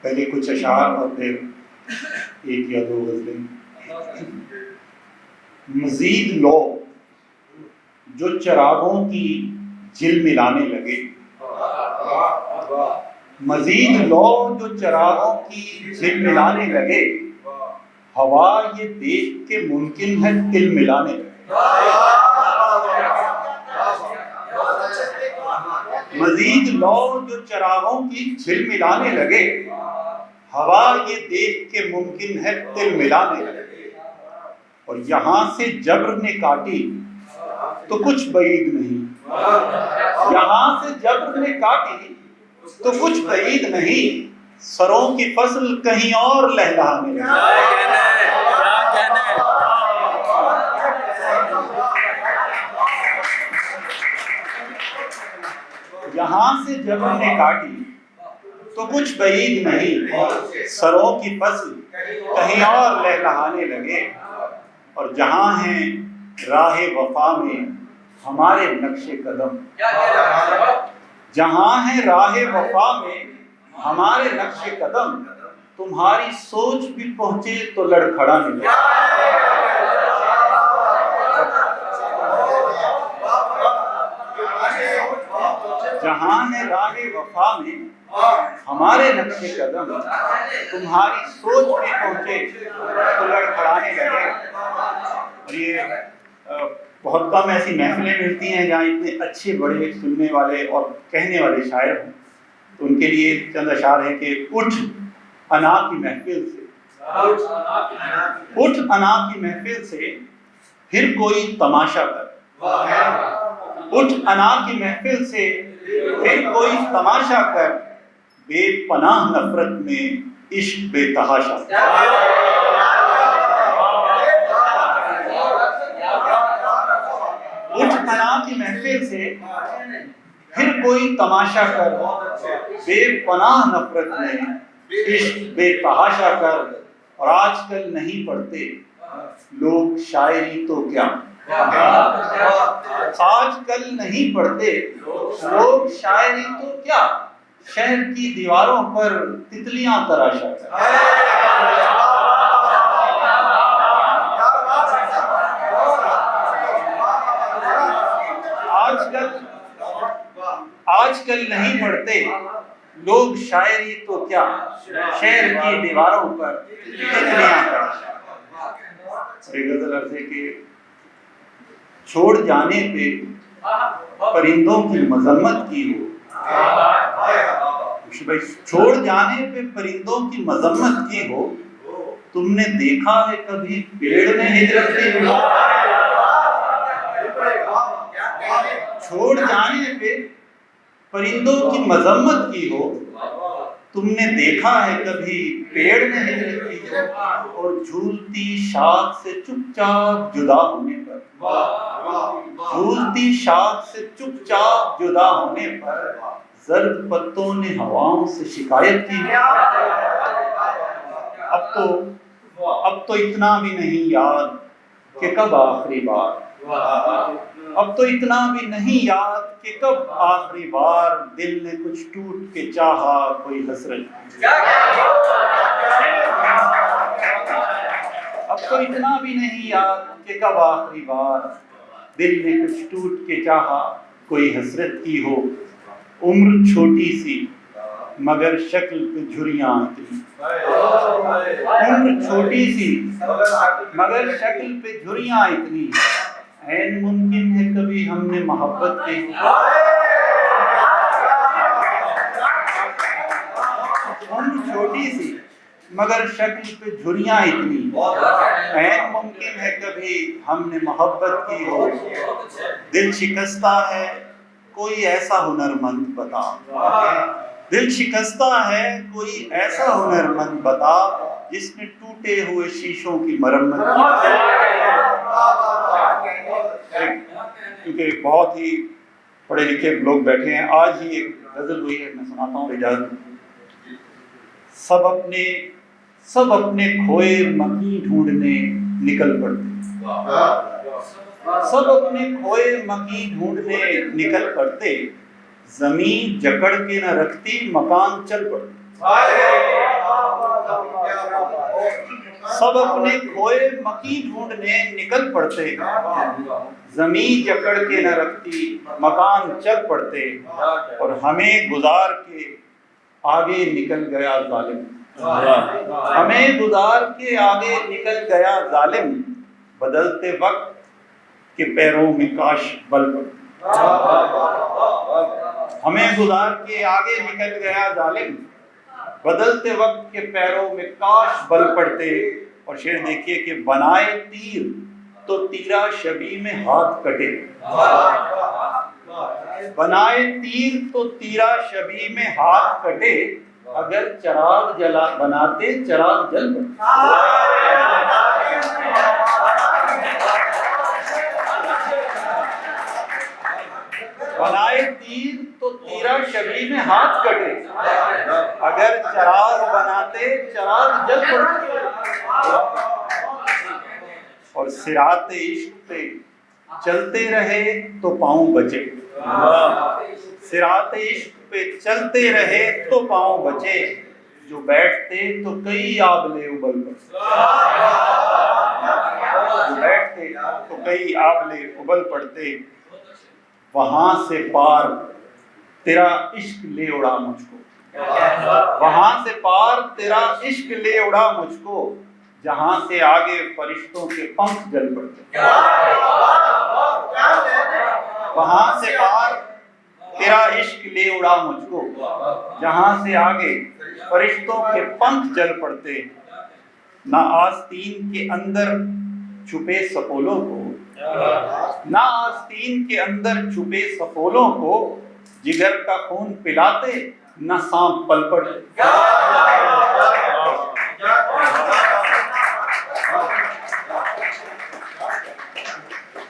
पहले कुछ अशार और फिर एक या दो गज़लें। मजीद लो जो चिरागों की झिलमिलाने लगे, मजीद लो जो चिरागों की झिलमिलाने लगे, हवा ये देख के मुमकिन है तिल मिलाने लगे। मजीद लो जो चिरागों की झिलमिलाने लगे, हवा ये देख के मुमकिन है तिल मिलाने लगे। और यहाँ से जब्र ने काटी तो कुछ बईद नहीं, यहाँ से जब्र ने काटी तो कुछ बईद नहीं, सरों की फसल कहीं और लहलहाने लगी। यहाँ से जब्र ने काटी तो कुछ बईद नहीं, सरों की फसल कहीं और लहलहाने लगे। और जहाँ है राहे वफा में हमारे नक्शे कदम, जहाँ है राहे वफा में हमारे नक्शे कदम, तुम्हारी सोच भी पहुंचे तो लड़खड़ाने लगे। जहाँ है राहे वफा में हमारे नक्शे कदम, तुम्हारी सोच भी पहुंचे तो लड़खड़ाने लगे। और ये बहुत कम ऐसी महफिलें मिलती हैं जहाँ इतने अच्छे बड़े सुनने वाले और कहने वाले शायर हों। तो उनके लिए चंद अशार है कि उठ अना की महफिल से, उठ अना की महफिल से फिर कोई तमाशा कर, उठ अना की महफिल से फिर कोई तमाशा कर, बेपनाह नफरत में इश्क बेतहाशा। उठ अना की महफिल से फिर कोई तमाशा कर, बेपनाह नफरत में इश्क बेतहाशा कर। और आजकल नहीं पढ़ते लोग शायरी तो क्या, आजकल नहीं पढ़ते लोग शायरी तो क्या, शहर की दीवारों पर तितलियां तराशा कर। आजकल नहीं पढ़ते लोग शायरी तो क्या, शहर की दीवारों पर तितलियां तराशा। गजल अर्ज़ है कि छोड़ जाने पे परिंदों की मजम्मत की हो, भाई छोड़ जाने पे परिंदों की मजम्मत की हो, तुमने देखा है कभी पेड़ ने हिजरत की हो। छोड़ जाने पे परिंदों की मजम्मत की हो, तुमने देखा है कभी पेड़ ने हिजरत की हो। और झूलती शाख से चुपचाप जुदा होने पर, झूलती शाख से चुपचाप जुदा होने पर, जर्द पत्तों ने हवाओं से शिकायत की। अब तो इतना भी नहीं याद कि कब आखिरी बार, अब तो इतना भी नहीं याद कि कब आखिरी बार दिल ने कुछ टूट के चाहा कोई हसरत। अब तो इतना भी नहीं याद कि कब आखिरी बार दिल ने कुछ टूट के चाहा कोई हसरत की हो। उम्र छोटी सी मगर शक्ल पे झुर्रियां इतनी, उम्र छोटी सी मगर शक्ल पे झुर्रियां इतनी, ऐन मुमकिन है कभी हमने मोहब्बत की। उम्र छोटी सी मगर शक्ल पे झुर्रियां इतनी, ऐन मुमकिन है कभी हमने मोहब्बत की हो। दिल शिकस्ता है कोई ऐसा हुनरमंद बता, दिल शिकस्ता है कोई ऐसा हुनरमंद बता, जिसने टूटे हुए शीशों की मरम्मत की। क्योंकि बहुत ही पढ़े लिखे लोग बैठे हैं, आज ही एक गजल हुई है, मैं सुनाता हूँ इजाजत। सब अपने खोए मकी ढूंढने निकल पड़ते, सब अपने खोए मकी ढूंढने निकल पड़ते, जमीन जकड़ के न रखती मकान चल पड़ते। सब अपने खोए मकी ढूंढने निकल पड़ते, जमीन जकड़ के न रखती मकान चल पड़ते, और हमें गुजार के आगे निकल गया जालिम, हमें गुजार के आगे निकल गया जालिम, बदलते वक्त के पैरों में काश बल पड़ते। हमें गुजार के आगे निकल गया जालिम, बदलते वक्त के पैरों में काश बल पड़ते। और शेर देखिए कि बनाए तीर तो तीरा शबी में हाथ कटे, बनाए तीर तो तीरा शबी में हाथ कटे, अगर चराग जला बनाते चराग जल बनाए तीर तो तीरा शबी में हाथ कटे, अगर चराग बनाते चराग जल पड़ते। और सिराते इश्क पे चलते रहे तो पांव बचे, सिराते इश्क पे चलते रहे तो पांव बचे, जो बैठते तो कई आबले उबल पड़ते, जो बैठते तो कई आबले उबल पड़ते। वहां से पार तेरा इश्क ले उड़ा मुझको, वहां से पार तेरा इश्क ले उड़ा मुझको, जहां से आगे फरिश्तों के पंख जल पड़ते। वहां से पार तेरा इश्क ले उड़ा मुझको, जहां से आगे फरिश्तों के पंख जल पड़ते। ना आस्तीन के अंदर छुपे सपोलों को, ना आस्तीन के अंदर छुपे सपोलों को, जिगर का खून पिलाते ना सांप पल पड़ते।